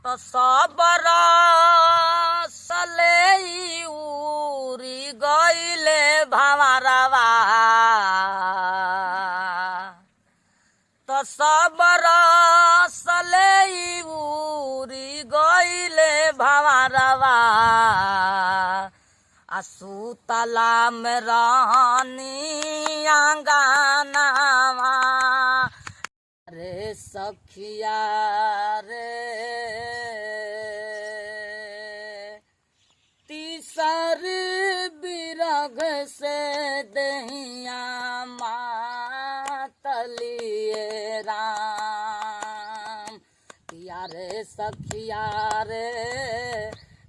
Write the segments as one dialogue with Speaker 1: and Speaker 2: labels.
Speaker 1: तो सबरा सले उरी गईले भावरवा तो सबरा सले उरी गईले भावरवा असुतला में रानी आंगनावा रे सखिया रे तीसर बिरग से दहिया मातलिए राम किया रे सखिया रे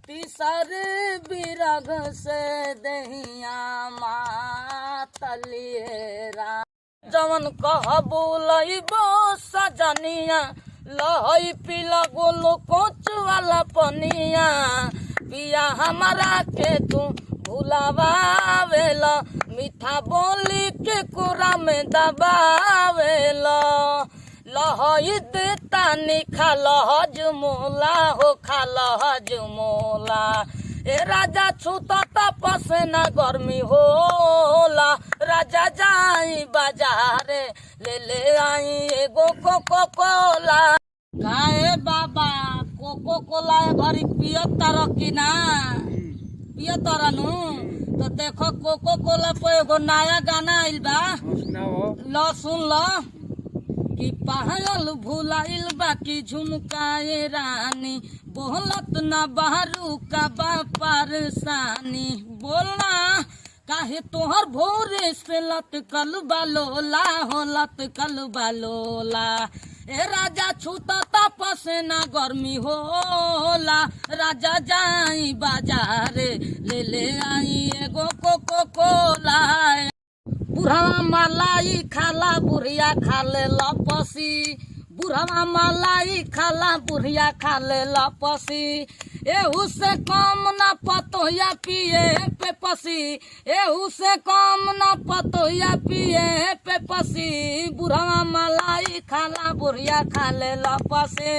Speaker 1: तीसर बिरग से दहिया मातलिए राम जवन कह बोलबो सजनिया लहई पीला गोलो कोच वाला पनिया पिया हमारा के तू भुलावेला मीठा बोली के कोरा में दबावेला लहई देता नी खालहज मोला हो खालहज मोला ए राजा छूता तपस न गर्मी होला राजा जाई बाजारे ले आई एगो कोको कोला गाए बाबा कोको कोला घरी पियतर कि ना पियतर नु तो देखो कोको कोला पे एगो नया गाना आइल बा लो सुन लो कि पायल भुलाइल बाकी झुमकाए रानी बोलत ना बाहरू का बापरसानी बोलना काहे तोहर भोरे से लटकल बालोला हो लटकल बालोला ए राजा छूता तपस ना गर्मी होला राजा जाई बाजारे ले आई एगो कोको कोला बुढ़वा मलाई खाला बुढ़िया खाले लपसी बुढ़वा मलाई खाला बुढ़िया खाले लपसी एहू से कम ना पतोया पिए पे पसी एहू से कम ना पतोया पिए पे पसी बुढ़वा मलाई खाला बुढ़िया खाले लपसी।